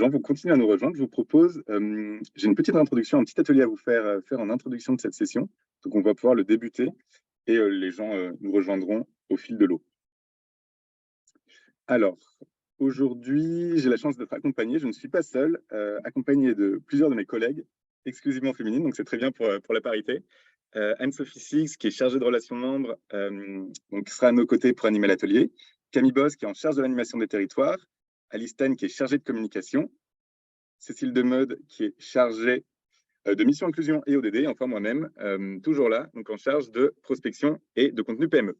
gens, vous continuez à nous rejoindre, je vous propose, j'ai une petite introduction, un petit atelier à vous faire en introduction de cette session. Donc, on va pouvoir le débuter et les gens nous rejoindront au fil de l'eau. Alors, aujourd'hui, j'ai la chance d'être accompagné, je ne suis pas seul, accompagné de plusieurs de mes collègues, exclusivement féminines, donc c'est très bien pour la parité. Anne-Sophie Six, qui est chargée de relations membres, donc sera à nos côtés pour animer l'atelier. Camille Boss, qui est en charge de l'animation des territoires. Alice Tan, qui est chargée de communication. Cécile Demeude, qui est chargée de mission inclusion et ODD, enfin moi-même, toujours là, donc en charge de prospection et de contenu PME.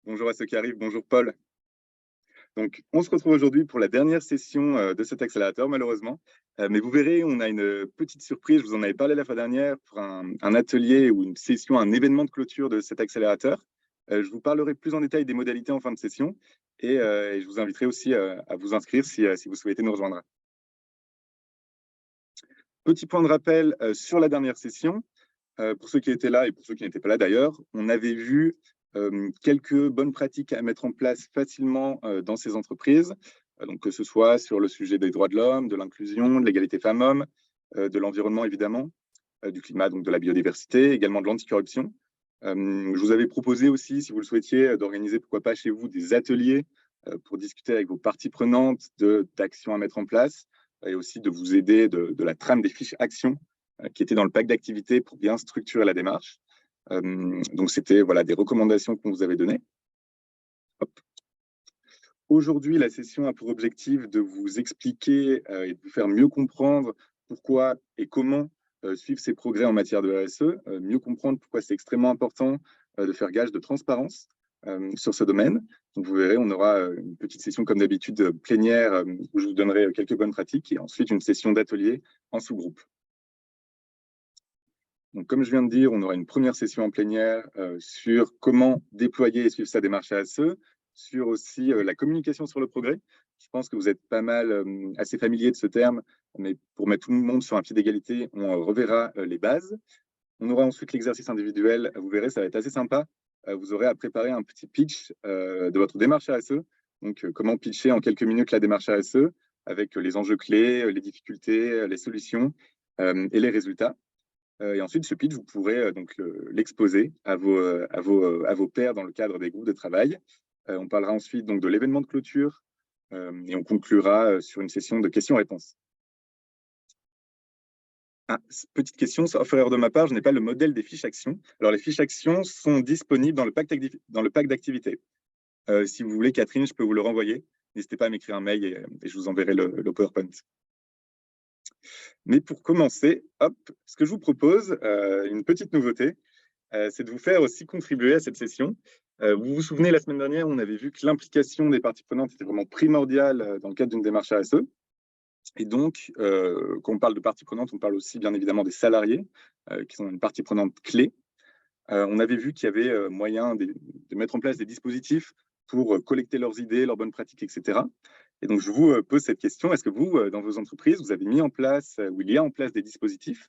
Bonjour à ceux qui arrivent, bonjour Paul. Donc, on se retrouve aujourd'hui pour la dernière session de cet accélérateur, malheureusement. Mais vous verrez, on a une petite surprise. Je vous en avais parlé la fois dernière pour un atelier ou une session, un événement de clôture de cet accélérateur. Je vous parlerai plus en détail des modalités en fin de session et je vous inviterai aussi à vous inscrire si vous souhaitez nous rejoindre. Petit point de rappel sur la dernière session. Pour ceux qui étaient là et pour ceux qui n'étaient pas là d'ailleurs, on avait vu quelques bonnes pratiques à mettre en place facilement dans ces entreprises, donc que ce soit sur le sujet des droits de l'homme, de l'inclusion, de l'égalité femmes-hommes, de l'environnement évidemment, du climat, donc de la biodiversité, également de l'anticorruption. Je vous avais proposé aussi, si vous le souhaitiez, d'organiser, pourquoi pas chez vous, des ateliers pour discuter avec vos parties prenantes d'actions à mettre en place et aussi de vous aider de la trame des fiches actions qui étaient dans le pack d'activités pour bien structurer la démarche. Donc, c'était voilà, des recommandations qu'on vous avait données. Aujourd'hui, la session a pour objectif de vous expliquer et de vous faire mieux comprendre pourquoi et comment suivre ces progrès en matière de RSE, mieux comprendre pourquoi c'est extrêmement important de faire gage de transparence sur ce domaine. Donc, vous verrez, on aura une petite session comme d'habitude plénière où je vous donnerai quelques bonnes pratiques et ensuite une session d'atelier en sous-groupe. Donc, comme je viens de dire, on aura une première session en plénière sur comment déployer et suivre sa démarche RSE, sur aussi la communication sur le progrès. Je pense que vous êtes pas mal assez familier de ce terme, mais pour mettre tout le monde sur un pied d'égalité, on reverra les bases. On aura ensuite l'exercice individuel. Vous verrez, ça va être assez sympa. Vous aurez à préparer un petit pitch de votre démarche RSE. Donc, comment pitcher en quelques minutes la démarche RSE avec les enjeux clés, les difficultés, les solutions et les résultats. Et ensuite, ce pitch, vous pourrez donc l'exposer à vos pairs dans le cadre des groupes de travail. On parlera ensuite donc de l'événement de clôture et on conclura sur une session de questions-réponses. Ah, petite question, sauf erreur de ma part, je n'ai pas le modèle des fiches actions. Alors, les fiches actions sont disponibles dans le pack d'activités. Si vous voulez, Catherine, je peux vous le renvoyer. N'hésitez pas à m'écrire un mail et je vous enverrai le PowerPoint. Mais pour commencer, hop, ce que je vous propose, une petite nouveauté, c'est de vous faire aussi contribuer à cette session. Vous vous souvenez, la semaine dernière, on avait vu que l'implication des parties prenantes était vraiment primordiale dans le cadre d'une démarche RSE. Et donc, quand on parle de parties prenantes, on parle aussi bien évidemment des salariés, qui sont une partie prenante clé. On avait vu qu'il y avait moyen de mettre en place des dispositifs pour collecter leurs idées, leurs bonnes pratiques, etc. Et donc, je vous pose cette question. Est-ce que vous, dans vos entreprises, vous avez mis en place, ou il y a en place des dispositifs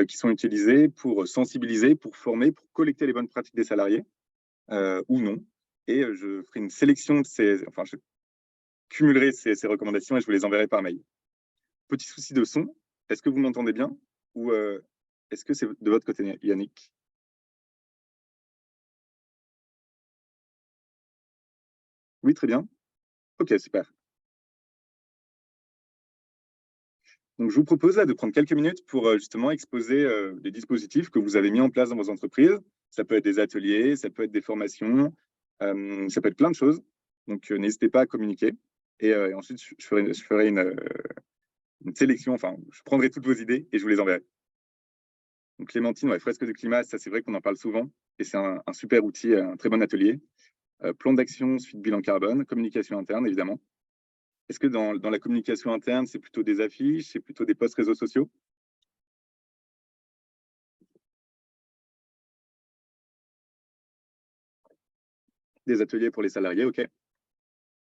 qui sont utilisés pour sensibiliser, pour former, pour collecter les bonnes pratiques des salariés ou non? Et je ferai une sélection de enfin, je cumulerai ces recommandations et je vous les enverrai par mail. Petit souci de son, est-ce que vous m'entendez bien ou est-ce que c'est de votre côté, Yannick? Oui, très bien. Ok, super. Donc, je vous propose là de prendre quelques minutes pour justement exposer les dispositifs que vous avez mis en place dans vos entreprises. Ça peut être des ateliers, ça peut être des formations, ça peut être plein de choses. Donc, n'hésitez pas à communiquer. Et ensuite, je ferai une sélection, enfin, je prendrai toutes vos idées et je vous les enverrai. Donc, Clémentine, ouais, fresque du climat, ça c'est vrai qu'on en parle souvent et c'est un super outil, un très bon atelier. Plan d'action, suite bilan carbone, communication interne, évidemment. Est-ce que dans la communication interne, c'est plutôt des affiches, c'est plutôt des posts réseaux sociaux? Des ateliers pour les salariés, ok.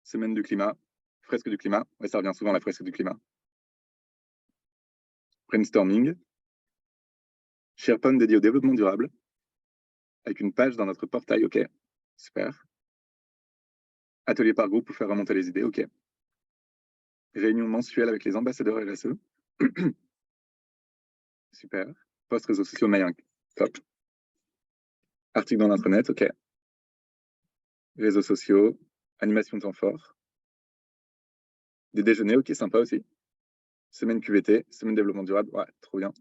Semaine du climat, fresque du climat, ouais, ça revient souvent la fresque du climat. Brainstorming, SharePoint dédié au développement durable, avec une page dans notre portail, ok, super. Atelier par groupe pour faire remonter les idées, ok. Réunion mensuelle avec les ambassadeurs RSE. Super. Post réseaux sociaux Mayang. Top. Article dans l'intranet, ok. Réseaux sociaux, animation de temps fort. Des déjeuners, ok, sympa aussi. Semaine QVT, semaine développement durable, ouais, trop bien.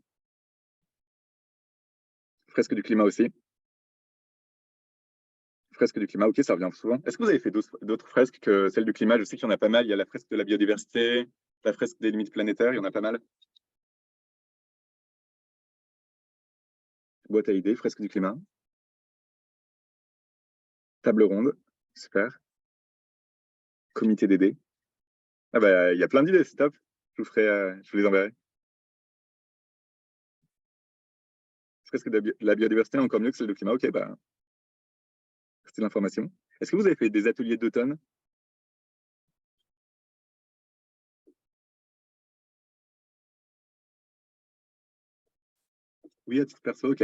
Fresque du climat aussi. Fresque du climat, ok, ça revient souvent. Est-ce que vous avez fait d'autres fresques que celle du climat? Je sais qu'il y en a pas mal. Il y a la fresque de la biodiversité, la fresque des limites planétaires, il y en a pas mal. Boîte à idées, fresque du climat. Table ronde, super. Comité d'idées. Ah bah, il y a plein d'idées, c'est top. Je vous les enverrai. Fresque de la biodiversité, encore mieux que celle du climat, ok, bah, c'était l'information. Est-ce que vous avez fait des ateliers d'automne? Oui, à titre perso, ok.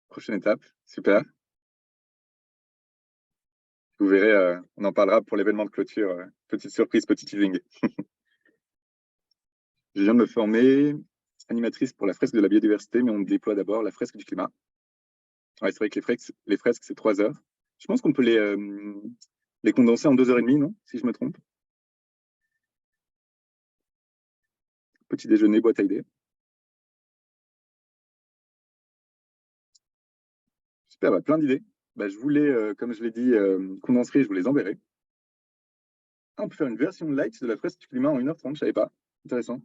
Prochaine étape, super. Vous verrez, on en parlera pour l'événement de clôture. Petite surprise, petit teasing. Je viens de me former animatrice pour la fresque de la biodiversité, mais on déploie d'abord la fresque du climat. Ouais, c'est vrai que les fresques c'est 3 heures. Je pense qu'on peut les condenser en 2 heures et demie, non? Si je me trompe. Petit déjeuner, boîte à idées. Super, bah, plein d'idées. Bah, je voulais, comme je l'ai dit, condenser, je vous les enverrai. Ah, on peut faire une version light de la fresque du climat en 1h30, je savais pas. Intéressant.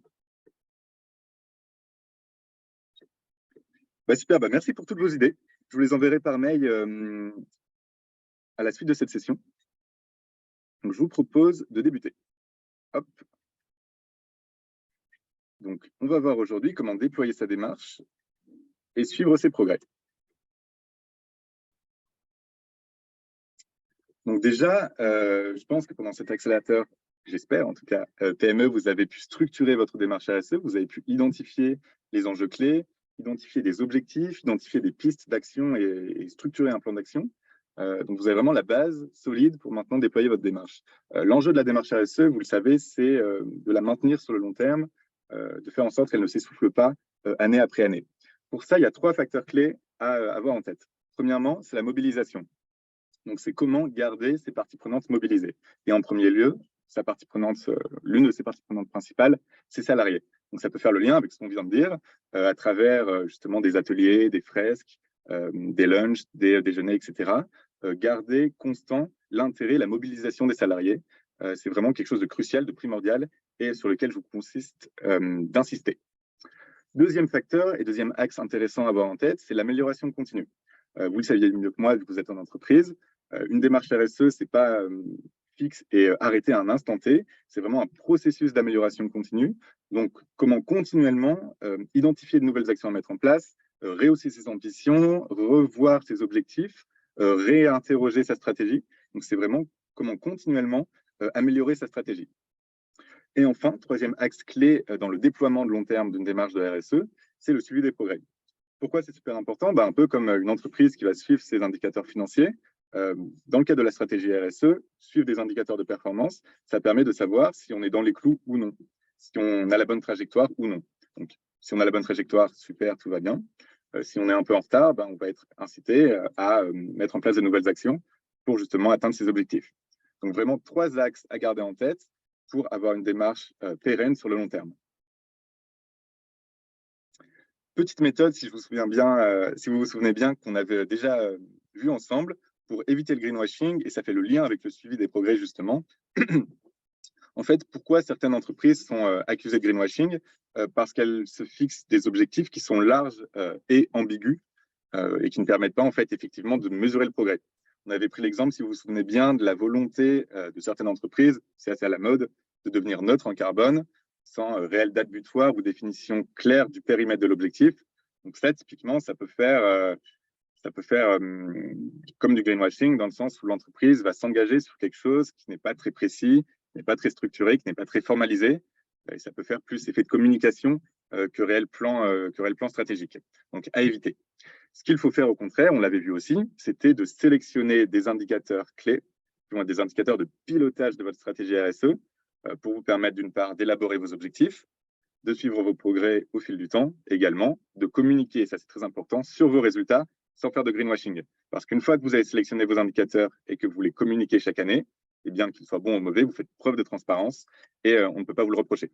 Bah, super, bah, merci pour toutes vos idées. Je vous les enverrai par mail à la suite de cette session. Donc, je vous propose de débuter. Hop. Donc, on va voir aujourd'hui comment déployer sa démarche et suivre ses progrès. Donc déjà, je pense que pendant cet accélérateur, j'espère en tout cas, PME, vous avez pu structurer votre démarche RSE, vous avez pu identifier les enjeux clés, identifier des objectifs, identifier des pistes d'action et structurer un plan d'action. Donc vous avez vraiment la base solide pour maintenant déployer votre démarche. L'enjeu de la démarche RSE, vous le savez, c'est de la maintenir sur le long terme, de faire en sorte qu'elle ne s'essouffle pas année après année. Pour ça, il y a 3 facteurs clés à avoir en tête. Premièrement, c'est la mobilisation. Donc, c'est comment garder ces parties prenantes mobilisées. Et en premier lieu, l'une de ces parties prenantes principales, c'est salariés. Donc, ça peut faire le lien avec ce qu'on vient de dire, à travers justement des ateliers, des fresques, des lunchs, des déjeuners, etc. Garder constant l'intérêt, la mobilisation des salariés. C'est vraiment quelque chose de crucial, de primordial, et sur lequel je vous consiste d'insister. Deuxième facteur et deuxième axe intéressant à avoir en tête, c'est l'amélioration continue. Vous le saviez mieux que moi, vu que vous êtes en entreprise. Une démarche RSE, ce n'est pas fixe et arrêté à un instant T. C'est vraiment un processus d'amélioration continue. Donc, comment continuellement identifier de nouvelles actions à mettre en place, rehausser ses ambitions, revoir ses objectifs, réinterroger sa stratégie. Donc, c'est vraiment comment continuellement améliorer sa stratégie. Et enfin, troisième axe clé dans le déploiement de long terme d'une démarche de RSE, c'est le suivi des progrès. Pourquoi c'est super important? Un peu comme une entreprise qui va suivre ses indicateurs financiers, dans le cadre de la stratégie RSE, suivre des indicateurs de performance, ça permet de savoir si on est dans les clous ou non, si on a la bonne trajectoire ou non. Donc, si on a la bonne trajectoire, super, tout va bien. Si on est un peu en retard, on va être incité à mettre en place de nouvelles actions pour justement atteindre ces objectifs. Donc, vraiment 3 axes à garder en tête pour avoir une démarche pérenne sur le long terme. Petite méthode, si vous vous souvenez bien, qu'on avait déjà vu ensemble pour éviter le greenwashing, et ça fait le lien avec le suivi des progrès justement. En fait, pourquoi certaines entreprises sont accusées de greenwashing? Parce qu'elles se fixent des objectifs qui sont larges et ambigus et qui ne permettent pas en fait effectivement de mesurer le progrès. On avait pris l'exemple, si vous vous souvenez bien, de la volonté de certaines entreprises, c'est assez à la mode, de devenir neutre en carbone, sans réelle date butoir ou définition claire du périmètre de l'objectif. Donc ça, typiquement, ça peut faire comme du greenwashing, dans le sens où l'entreprise va s'engager sur quelque chose qui n'est pas très précis, qui n'est pas très structuré, qui n'est pas très formalisé, et ça peut faire plus effet de communication que réel plan stratégique. Donc à éviter. Ce qu'il faut faire au contraire, on l'avait vu aussi, c'était de sélectionner des indicateurs clés, qui vont être des indicateurs de pilotage de votre stratégie RSE, pour vous permettre d'une part d'élaborer vos objectifs, de suivre vos progrès au fil du temps, également de communiquer, ça c'est très important, sur vos résultats sans faire de greenwashing. Parce qu'une fois que vous avez sélectionné vos indicateurs et que vous les communiquez chaque année, et bien qu'ils soient bons ou mauvais, vous faites preuve de transparence et on ne peut pas vous le reprocher.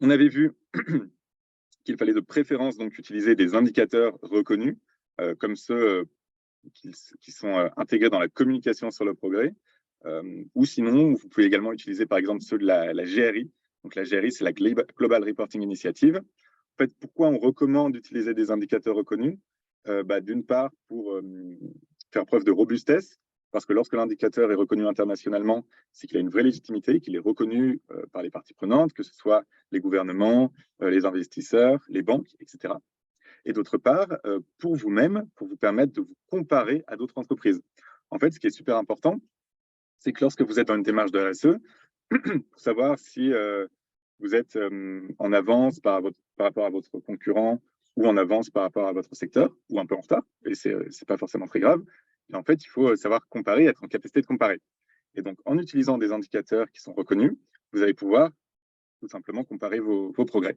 On avait vu qu'il fallait de préférence donc utiliser des indicateurs reconnus, comme ceux qui sont intégrés dans la communication sur le progrès, ou sinon, vous pouvez également utiliser par exemple ceux de la GRI. Donc la GRI, c'est la Global Reporting Initiative. En fait, pourquoi on recommande d'utiliser des indicateurs reconnus? D'une part, pour faire preuve de robustesse, parce que lorsque l'indicateur est reconnu internationalement, c'est qu'il a une vraie légitimité, qu'il est reconnu par les parties prenantes, que ce soit les gouvernements, les investisseurs, les banques, etc. Et d'autre part, pour vous-même, pour vous permettre de vous comparer à d'autres entreprises. En fait, ce qui est super important, c'est que lorsque vous êtes dans une démarche de RSE, pour savoir si vous êtes en avance par rapport à votre concurrent ou en avance par rapport à votre secteur, ou un peu en retard, et ce n'est pas forcément très grave. Et en fait, il faut savoir comparer, être en capacité de comparer. Et donc, en utilisant des indicateurs qui sont reconnus, vous allez pouvoir tout simplement comparer vos progrès.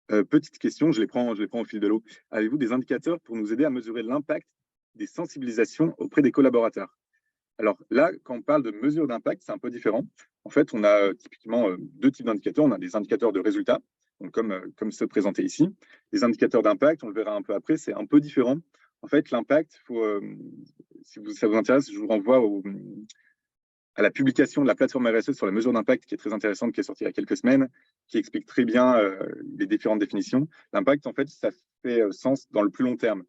Petite question, je les prends au fil de l'eau. Avez-vous des indicateurs pour nous aider à mesurer l'impact des sensibilisations auprès des collaborateurs? Alors là, quand on parle de mesure d'impact, c'est un peu différent. En fait, on a typiquement deux types d'indicateurs. On a des indicateurs de résultats, donc comme ceux présentés ici. Les indicateurs d'impact, on le verra un peu après, c'est un peu différent. En fait, l'impact, si ça vous intéresse, je vous renvoie à la publication de la plateforme RSE sur la mesure d'impact, qui est très intéressante, qui est sortie il y a quelques semaines, qui explique très bien les différentes définitions. L'impact, en fait, ça fait sens dans le plus long terme.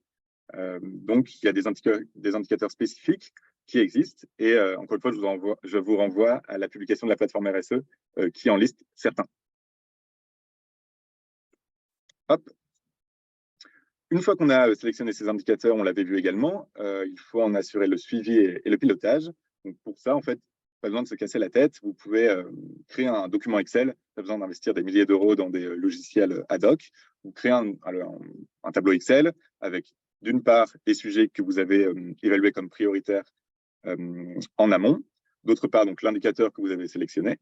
Donc, il y a des indicateurs spécifiques qui existent. Et encore une fois, je vous renvoie à la publication de la plateforme RSE qui en liste certains. Hop. Une fois qu'on a sélectionné ces indicateurs, on l'avait vu également, il faut en assurer le suivi et le pilotage. Donc pour ça, en fait, pas besoin de se casser la tête. Vous pouvez créer un document Excel, pas besoin d'investir des milliers d'euros dans des logiciels ad hoc. Vous créez un tableau Excel avec, d'une part, les sujets que vous avez évalués comme prioritaires en amont, d'autre part, donc l'indicateur que vous avez sélectionné,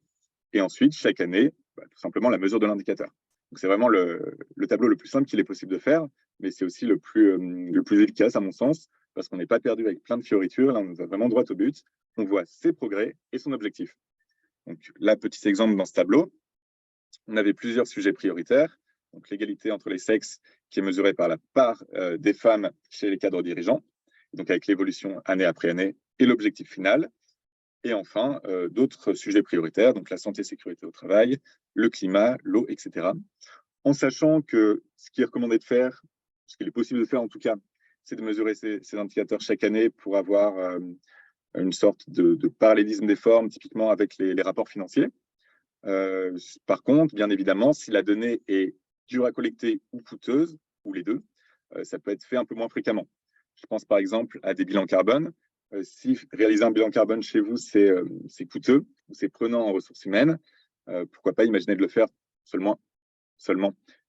et ensuite, chaque année, tout simplement la mesure de l'indicateur. Donc c'est vraiment le tableau le plus simple qu'il est possible de faire, mais c'est aussi le plus efficace à mon sens, parce qu'on n'est pas perdu avec plein de fioritures. Là, on va vraiment droit au but. On voit ses progrès et son objectif. Donc là, petit exemple dans ce tableau, on avait plusieurs sujets prioritaires. Donc l'égalité entre les sexes, qui est mesurée par la part des femmes chez les cadres dirigeants, donc avec l'évolution année après année, et l'objectif final. Et enfin, d'autres sujets prioritaires, donc la santé et sécurité au travail, le climat, l'eau, etc. En sachant que ce qui est recommandé de faire, ce qu'il est possible de faire en tout cas, c'est de mesurer ces indicateurs chaque année pour avoir une sorte de parallélisme des formes, typiquement avec les rapports financiers. Par contre, bien évidemment, si la donnée est dure à collecter ou coûteuse, ou les deux, ça peut être fait un peu moins fréquemment. Je pense par exemple à des bilans carbone. Si réaliser un bilan carbone chez vous, c'est coûteux ou c'est prenant en ressources humaines, pourquoi pas imaginer de le faire seulement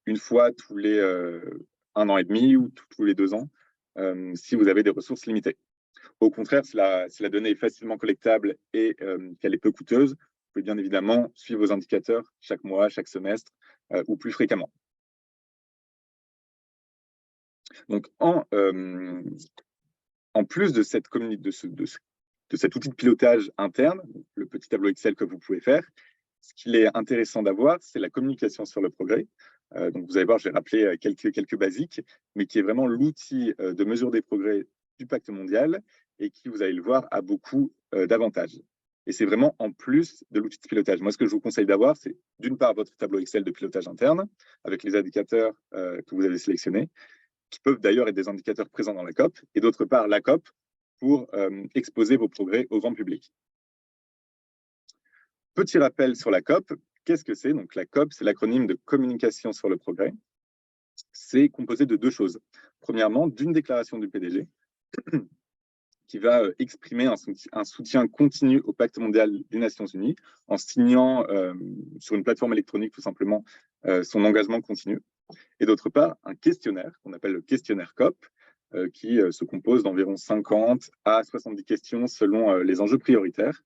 une fois tous les 1 an et demi ou tous les 2 ans, si vous avez des ressources limitées. Au contraire, si la donnée est facilement collectable et qu'elle est peu coûteuse, vous pouvez bien évidemment suivre vos indicateurs chaque mois, chaque semestre ou plus fréquemment. Donc, en plus de cet outil de pilotage interne, le petit tableau Excel que vous pouvez faire, ce qu'il est intéressant d'avoir, c'est la communication sur le progrès. Donc, vous allez voir, je vais rappeler quelques basiques, mais qui est vraiment l'outil de mesure des progrès du pacte mondial et qui, vous allez le voir, a beaucoup d'avantages. Et c'est vraiment en plus de l'outil de pilotage. Moi, ce que je vous conseille d'avoir, c'est d'une part votre tableau Excel de pilotage interne avec les indicateurs que vous avez sélectionnés, qui peuvent d'ailleurs être des indicateurs présents dans la COP, et d'autre part la COP pour exposer vos progrès au grand public. Petit rappel sur la COP, qu'est-ce que c'est? Donc la COP, c'est l'acronyme de communication sur le progrès. C'est composé de deux choses. Premièrement, d'une déclaration du PDG, qui va exprimer un soutien continu au Pacte mondial des Nations Unies en signant sur une plateforme électronique tout simplement son engagement continu. Et d'autre part, un questionnaire qu'on appelle le questionnaire COP, qui se compose d'environ 50 à 70 questions selon les enjeux prioritaires.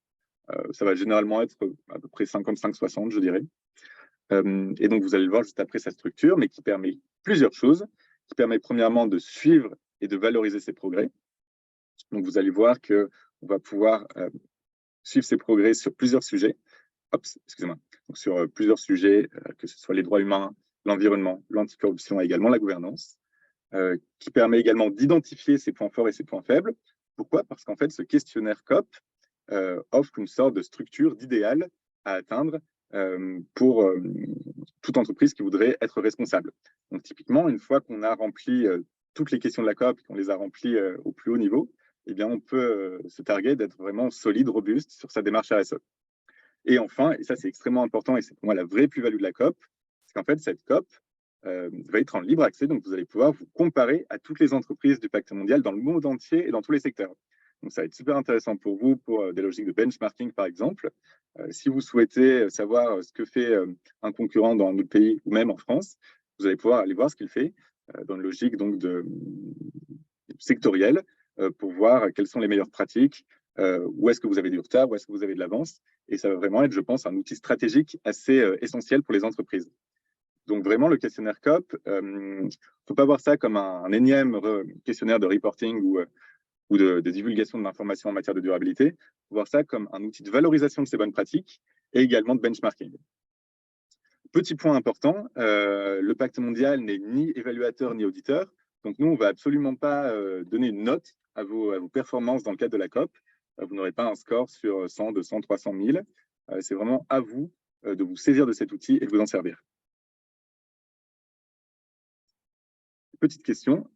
Ça va généralement être à peu près 55-60, je dirais. Et donc, vous allez le voir juste après sa structure, mais qui permet plusieurs choses, qui permet premièrement de suivre et de valoriser ses progrès. Donc, vous allez voir qu'on va pouvoir suivre ses progrès sur plusieurs sujets. Excusez-moi. Donc, sur plusieurs sujets, que ce soit les droits humains, l'environnement, l'anticorruption et également la gouvernance, qui permet également d'identifier ses points forts et ses points faibles. Pourquoi? Parce qu'en fait, ce questionnaire COP offre une sorte de structure d'idéal à atteindre pour toute entreprise qui voudrait être responsable. Donc, typiquement, une fois qu'on a rempli toutes les questions de la COP, qu'on les a remplies au plus haut niveau, eh bien, on peut se targuer d'être vraiment solide, robuste sur sa démarche RSE. Et enfin, et ça c'est extrêmement important, et c'est pour moi la vraie plus-value de la COP, c'est qu'en fait, cette COP va être en libre accès, donc vous allez pouvoir vous comparer à toutes les entreprises du Pacte mondial dans le monde entier et dans tous les secteurs. Donc ça va être super intéressant pour vous, pour des logiques de benchmarking par exemple. Si vous souhaitez savoir ce que fait un concurrent dans un autre pays ou même en France, vous allez pouvoir aller voir ce qu'il fait dans une logique donc sectorielle pour voir quelles sont les meilleures pratiques, où est-ce que vous avez du retard, où est-ce que vous avez de l'avance. Et ça va vraiment être, je pense, un outil stratégique assez essentiel pour les entreprises. Donc vraiment, le questionnaire COP, il ne faut pas voir ça comme un énième questionnaire de reporting ou de divulgation de l'information en matière de durabilité. Il faut voir ça comme un outil de valorisation de ces bonnes pratiques et également de benchmarking. Petit point important, le Pacte mondial n'est ni évaluateur ni auditeur. Donc nous, on ne va absolument pas donner une note à vos performances dans le cadre de la COP. Vous n'aurez pas un score sur 100, 200, 300 000. C'est vraiment à vous de vous saisir de cet outil et de vous en servir. Petite question,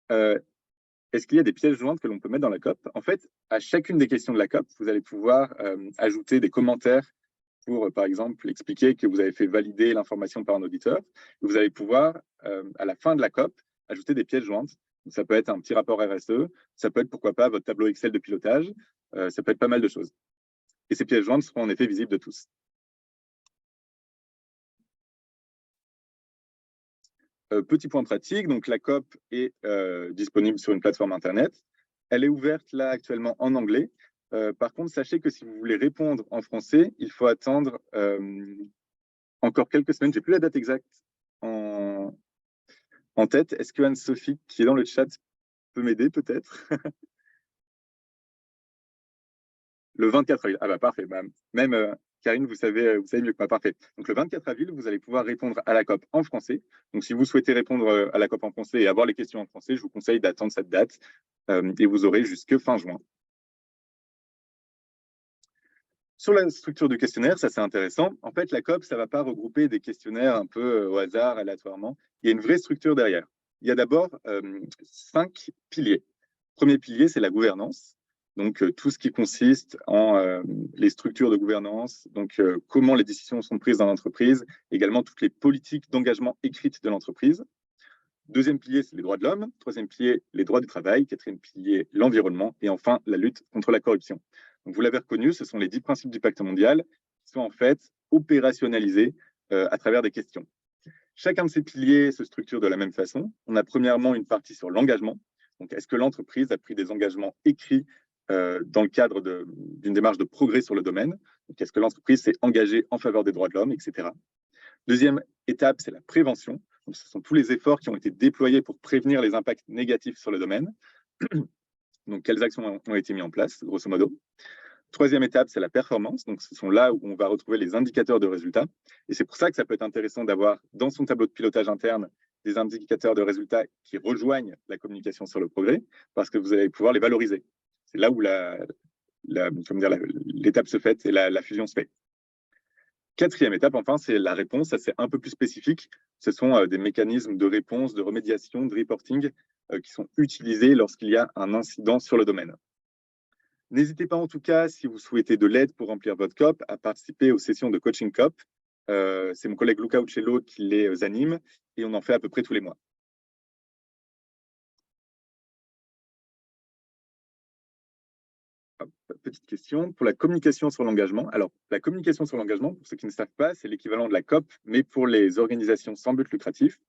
est-ce qu'il y a des pièces jointes que l'on peut mettre dans la COP? En fait, à chacune des questions de la COP, vous allez pouvoir ajouter des commentaires pour, par exemple, expliquer que vous avez fait valider l'information par un auditeur. Vous allez pouvoir, à la fin de la COP, ajouter des pièces jointes. Donc, ça peut être un petit rapport RSE, ça peut être, pourquoi pas, votre tableau Excel de pilotage, ça peut être pas mal de choses. Et ces pièces jointes seront en effet visibles de tous. Petit point pratique, donc la COP est disponible sur une plateforme Internet. Elle est ouverte là actuellement en anglais. Par contre, sachez que si vous voulez répondre en français, il faut attendre encore quelques semaines. Je n'ai plus la date exacte en tête. Est-ce que Anne-Sophie, qui est dans le chat, peut m'aider peut-être? Le 24 avril. Ah bah parfait. Bah, même Karine, vous savez mieux que moi. Parfait. Donc le 24 avril, vous allez pouvoir répondre à la COP en français. Donc si vous souhaitez répondre à la COP en français et avoir les questions en français, je vous conseille d'attendre cette date et vous aurez jusque fin juin. Sur la structure du questionnaire, ça c'est intéressant. En fait, la COP, ça ne va pas regrouper des questionnaires un peu au hasard, aléatoirement. Il y a une vraie structure derrière. Il y a d'abord 5 piliers. Premier pilier, c'est la gouvernance. Donc, tout ce qui consiste en les structures de gouvernance, donc comment les décisions sont prises dans l'entreprise, également toutes les politiques d'engagement écrites de l'entreprise. Deuxième pilier, c'est les droits de l'homme. Troisième pilier, les droits du travail. Quatrième pilier, l'environnement. Et enfin, la lutte contre la corruption. Donc, vous l'avez reconnu, ce sont les 10 principes du pacte mondial qui sont en fait opérationnalisés à travers des questions. Chacun de ces piliers se structure de la même façon. On a premièrement une partie sur l'engagement. Donc, est-ce que l'entreprise a pris des engagements écrits dans le cadre d'une démarche de progrès sur le domaine? Donc, est-ce que l'entreprise s'est engagée en faveur des droits de l'homme, etc. Deuxième étape, c'est la prévention. Donc, ce sont tous les efforts qui ont été déployés pour prévenir les impacts négatifs sur le domaine. Donc, quelles actions ont été mises en place, grosso modo. Troisième étape, c'est la performance. Donc, ce sont là où on va retrouver les indicateurs de résultats. Et c'est pour ça que ça peut être intéressant d'avoir dans son tableau de pilotage interne des indicateurs de résultats qui rejoignent la communication sur le progrès, parce que vous allez pouvoir les valoriser. C'est là où l'étape se fait et la fusion se fait. Quatrième étape, enfin, c'est la réponse. Ça, c'est un peu plus spécifique. Ce sont des mécanismes de réponse, de remédiation, de reporting qui sont utilisés lorsqu'il y a un incident sur le domaine. N'hésitez pas en tout cas, si vous souhaitez de l'aide pour remplir votre COP, à participer aux sessions de coaching COP. C'est mon collègue Luca Uccello qui les anime et on en fait à peu près tous les mois. Petite question, pour la communication sur l'engagement. Alors, la communication sur l'engagement, pour ceux qui ne savent pas, c'est l'équivalent de la COP, mais pour les organisations sans but lucratif.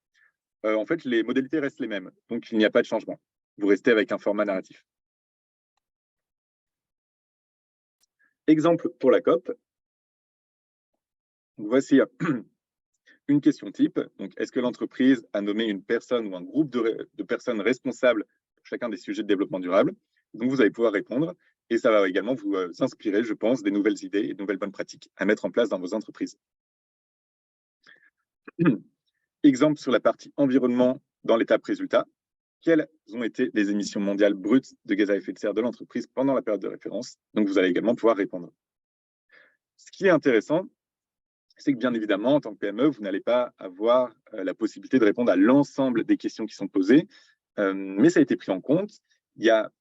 En fait, les modalités restent les mêmes, donc il n'y a pas de changement. Vous restez avec un format narratif. Exemple pour la COP. Voici une question type. Donc, est-ce que l'entreprise a nommé une personne ou un groupe de personnes responsables pour chacun des sujets de développement durable? Donc, vous allez pouvoir répondre et ça va également vous inspirer, je pense, des nouvelles idées et de nouvelles bonnes pratiques à mettre en place dans vos entreprises. Exemple sur la partie environnement dans l'étape résultat. Quelles ont été les émissions mondiales brutes de gaz à effet de serre de l'entreprise pendant la période de référence? Donc, vous allez également pouvoir répondre. Ce qui est intéressant, c'est que bien évidemment, en tant que PME, vous n'allez pas avoir la possibilité de répondre à l'ensemble des questions qui sont posées, mais ça a été pris en compte. Il y a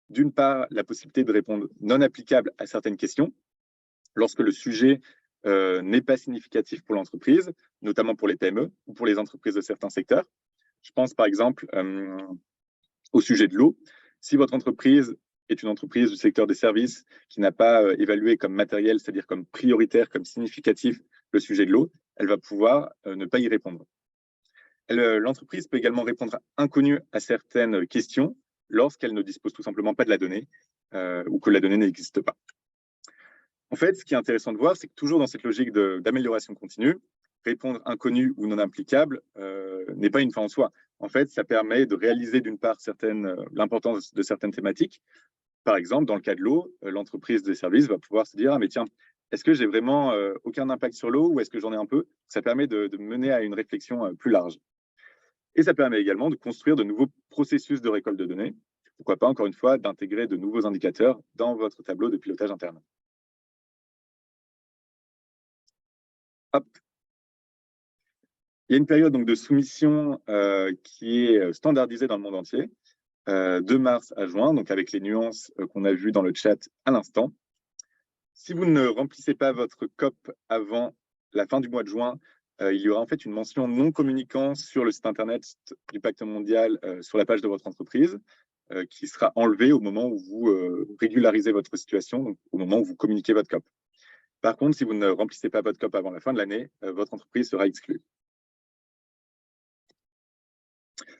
d'une part la possibilité de répondre non applicable à certaines questions, lorsque le sujet n'est pas significatif pour l'entreprise, notamment pour les PME ou pour les entreprises de certains secteurs. Je pense par exemple au sujet de l'eau. Si votre entreprise est une entreprise du secteur des services qui n'a pas évalué comme matériel, c'est-à-dire comme prioritaire, comme significatif, le sujet de l'eau, elle va pouvoir ne pas y répondre. L'entreprise peut également répondre inconnue à certaines questions lorsqu'elle ne dispose tout simplement pas de la donnée ou que la donnée n'existe pas. En fait, ce qui est intéressant de voir, c'est que toujours dans cette logique d'amélioration continue, répondre inconnu ou non applicable n'est pas une fin en soi. En fait, ça permet de réaliser d'une part l'importance de certaines thématiques. Par exemple, dans le cas de l'eau, l'entreprise des services va pouvoir se dire « Ah mais tiens, est-ce que j'ai vraiment aucun impact sur l'eau ou est-ce que j'en ai un peu ?» Ça permet de mener à une réflexion plus large. Et ça permet également de construire de nouveaux processus de récolte de données. Pourquoi pas, encore une fois, d'intégrer de nouveaux indicateurs dans votre tableau de pilotage interne. Hop. Il y a une période donc, de soumission qui est standardisée dans le monde entier, de mars à juin, donc avec les nuances qu'on a vues dans le chat à l'instant. Si vous ne remplissez pas votre COP avant la fin du mois de juin, il y aura en fait une mention non communiquant sur le site internet du Pacte mondial sur la page de votre entreprise, qui sera enlevée au moment où vous régularisez votre situation, donc au moment où vous communiquez votre COP. Par contre, si vous ne remplissez pas votre COP avant la fin de l'année, votre entreprise sera exclue.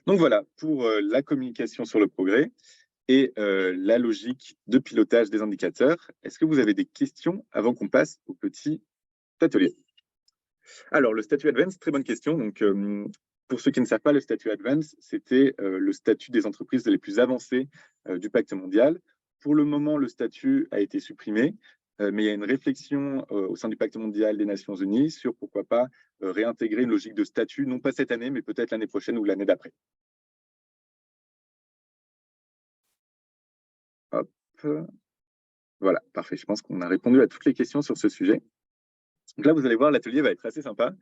Donc voilà, pour la communication sur le progrès et la logique de pilotage des indicateurs. Est-ce que vous avez des questions avant qu'on passe au petit atelier? Alors, le statut Advance, très bonne question. Donc, pour ceux qui ne savent pas, le statut Advance, c'était le statut des entreprises les plus avancées du Pacte mondial. Pour le moment, le statut a été supprimé, mais il y a une réflexion au sein du Pacte mondial des Nations Unies sur pourquoi pas réintégrer une logique de statut, non pas cette année, mais peut-être l'année prochaine ou l'année d'après. Hop. Voilà, parfait. Je pense qu'on a répondu à toutes les questions sur ce sujet. Donc là, vous allez voir, l'atelier va être assez sympa.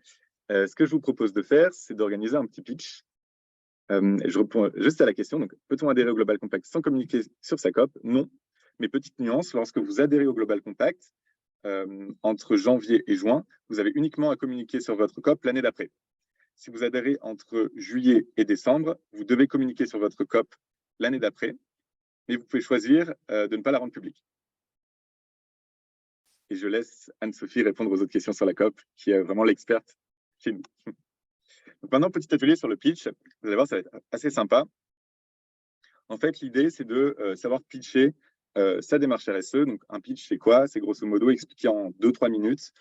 Ce que je vous propose de faire, c'est d'organiser un petit pitch. Je réponds juste à la question. Donc, peut-on adhérer au Global Compact sans communiquer sur sa COP? Non. Mais petite nuance, lorsque vous adhérez au Global Compact, entre janvier et juin, vous avez uniquement à communiquer sur votre COP l'année d'après. Si vous adhérez entre juillet et décembre, vous devez communiquer sur votre COP l'année d'après, mais vous pouvez choisir de ne pas la rendre publique. Et je laisse Anne-Sophie répondre aux autres questions sur la COP, qui est vraiment l'experte chez nous. Donc maintenant, petit atelier sur le pitch. Vous allez voir, ça va être assez sympa. En fait, l'idée, c'est de savoir pitcher sa démarche RSE. Donc, un pitch, c'est quoi? C'est grosso modo expliquer en 2-3 minutes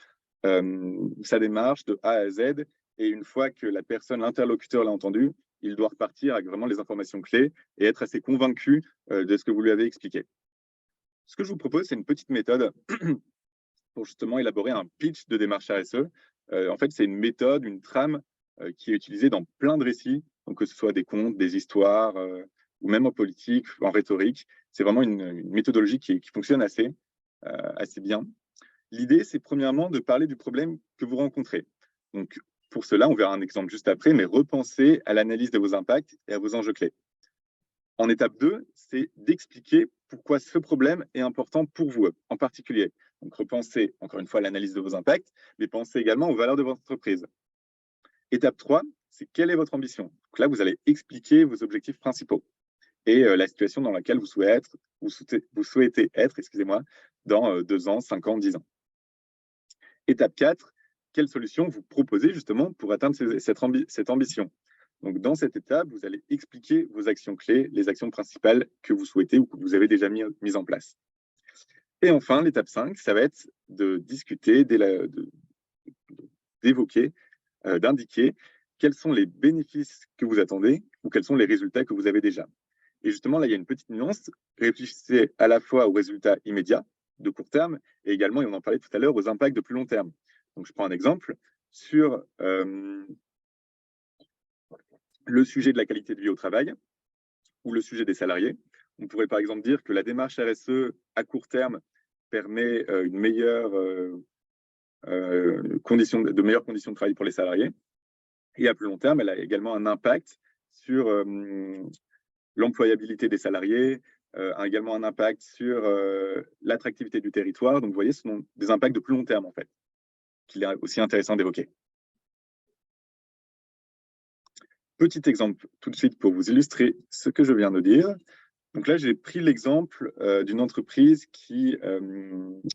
sa démarche de A à Z. Et une fois que la personne, l'interlocuteur l'a entendu, il doit repartir avec vraiment les informations clés et être assez convaincu de ce que vous lui avez expliqué. Ce que je vous propose, c'est une petite méthode pour justement élaborer un pitch de démarche RSE. En fait, c'est une méthode, une trame qui est utilisée dans plein de récits, donc que ce soit des contes, des histoires, ou même en politique, en rhétorique. C'est vraiment une méthodologie qui fonctionne assez bien. L'idée, c'est premièrement de parler du problème que vous rencontrez. Donc, pour cela, on verra un exemple juste après, mais repensez à l'analyse de vos impacts et à vos enjeux clés. En étape 2, c'est d'expliquer pourquoi ce problème est important pour vous en particulier. Donc, repensez encore une fois à l'analyse de vos impacts, mais pensez également aux valeurs de votre entreprise. Étape 3, c'est quelle est votre ambition? Donc là, vous allez expliquer vos objectifs principaux. et la situation dans laquelle vous souhaitez être, excusez-moi, dans 2 ans, 5 ans, 10 ans. Étape 4, quelle solution vous proposez justement pour atteindre cette ambition? Donc, dans cette étape, vous allez expliquer vos actions clés, les actions principales que vous souhaitez ou que vous avez déjà mises en place. Et enfin, l'étape 5, ça va être de discuter, d'évoquer, d'indiquer quels sont les bénéfices que vous attendez ou quels sont les résultats que vous avez déjà. Et justement, là, il y a une petite nuance. Réfléchissez à la fois aux résultats immédiats, de court terme, et également, et on en parlait tout à l'heure, aux impacts de plus long terme. Donc, je prends un exemple sur le sujet de la qualité de vie au travail ou le sujet des salariés. On pourrait par exemple dire que la démarche RSE à court terme permet de meilleures conditions de travail pour les salariés. Et à plus long terme, elle a également un impact sur l'employabilité des salariés, a également un impact sur l'attractivité du territoire. Donc, vous voyez, ce sont des impacts de plus long terme, en fait, qu'il est aussi intéressant d'évoquer. Petit exemple tout de suite pour vous illustrer ce que je viens de dire. Donc là, j'ai pris l'exemple d'une entreprise qui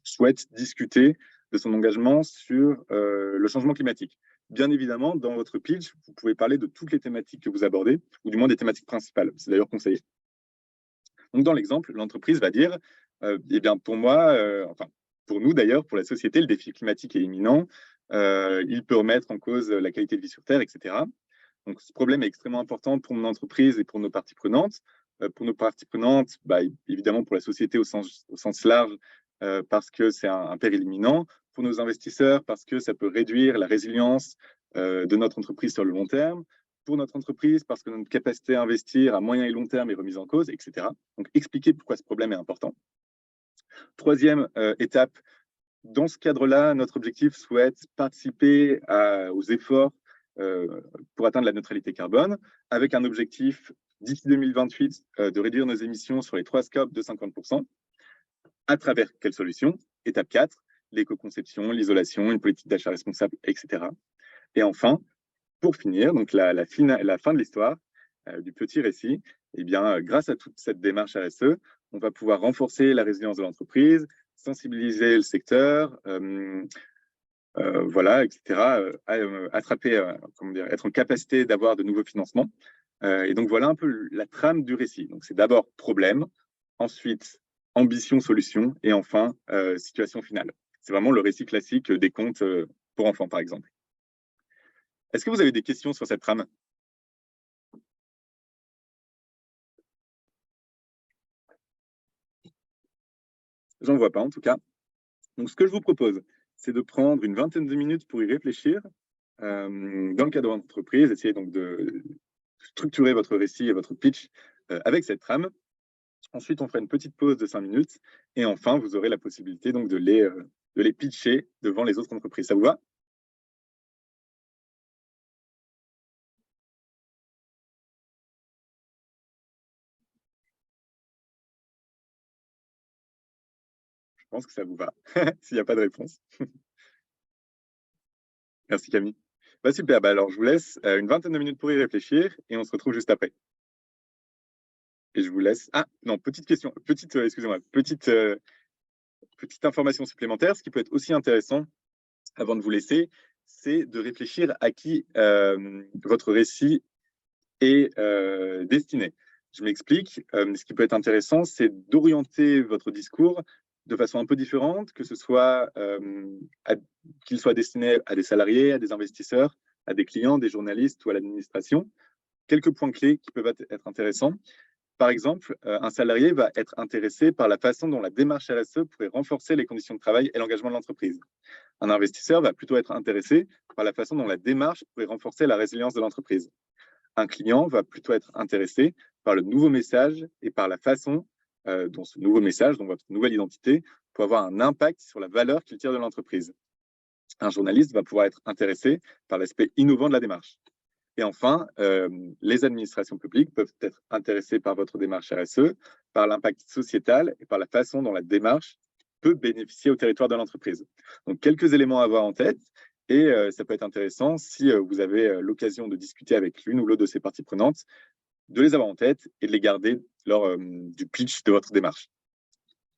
souhaite discuter de son engagement sur le changement climatique. Bien évidemment, dans votre pitch, vous pouvez parler de toutes les thématiques que vous abordez, ou du moins des thématiques principales. C'est d'ailleurs conseillé. Donc, dans l'exemple, l'entreprise va dire, eh bien, pour moi, enfin, pour nous d'ailleurs, pour la société, le défi climatique est imminent. Il peut remettre en cause la qualité de vie sur Terre, etc. Donc, ce problème est extrêmement important pour mon entreprise et pour nos parties prenantes. Pour nos parties prenantes, bah, évidemment pour la société au sens large, parce que c'est un péril imminent. Pour nos investisseurs, parce que ça peut réduire la résilience de notre entreprise sur le long terme. Pour notre entreprise, parce que notre capacité à investir à moyen et long terme est remise en cause, etc. Donc, expliquer pourquoi ce problème est important. Troisième étape, dans ce cadre-là, notre objectif souhaite participer aux efforts pour atteindre la neutralité carbone, avec un objectif d'ici 2028 de réduire nos émissions sur les 3 scopes de 50%. À travers quelle solution? Étape 4, l'éco-conception, l'isolation, une politique d'achat responsable, etc. Et enfin, pour finir, donc la fin de l'histoire du petit récit, eh bien, grâce à toute cette démarche RSE, on va pouvoir renforcer la résilience de l'entreprise, sensibiliser le secteur, voilà, etc., être en capacité d'avoir de nouveaux financements. Et donc, voilà un peu la trame du récit. Donc, c'est d'abord problème, ensuite ambition, solution, et enfin situation finale. C'est vraiment le récit classique des contes pour enfants, par exemple. Est-ce que vous avez des questions sur cette trame? J'en vois pas, en tout cas. Donc, ce que je vous propose, c'est de prendre une vingtaine de minutes pour y réfléchir dans le cadre de votre entreprise, essayer donc de structurer votre récit et votre pitch avec cette trame. Ensuite, on fera une petite pause de 5 minutes et enfin, vous aurez la possibilité donc de les pitcher devant les autres entreprises. Ça vous va? Je pense que ça vous va, s'il n'y a pas de réponse. Merci Camille. Bah, super, bah, alors je vous laisse une vingtaine de minutes pour y réfléchir et on se retrouve juste après. Et je vous laisse... Ah, non, petite question, excusez-moi, petite information supplémentaire. Ce qui peut être aussi intéressant, avant de vous laisser, c'est de réfléchir à qui votre récit est destiné. Je m'explique. Ce qui peut être intéressant, c'est d'orienter votre discours de façon un peu différente, que ce soit qu'il soit destiné à des salariés, à des investisseurs, à des clients, des journalistes ou à l'administration. Quelques points clés qui peuvent être intéressants. Par exemple, un salarié va être intéressé par la façon dont la démarche RSE pourrait renforcer les conditions de travail et l'engagement de l'entreprise. Un investisseur va plutôt être intéressé par la façon dont la démarche pourrait renforcer la résilience de l'entreprise. Un client va plutôt être intéressé par le nouveau message et par la façon dont ce nouveau message, dont votre nouvelle identité, peut avoir un impact sur la valeur qu'il tire de l'entreprise. Un journaliste va pouvoir être intéressé par l'aspect innovant de la démarche. Et enfin, les administrations publiques peuvent être intéressées par votre démarche RSE, par l'impact sociétal et par la façon dont la démarche peut bénéficier au territoire de l'entreprise. Donc, quelques éléments à avoir en tête. Et ça peut être intéressant si vous avez l'occasion de discuter avec l'une ou l'autre de ces parties prenantes, de les avoir en tête et de les garder lors du pitch de votre démarche.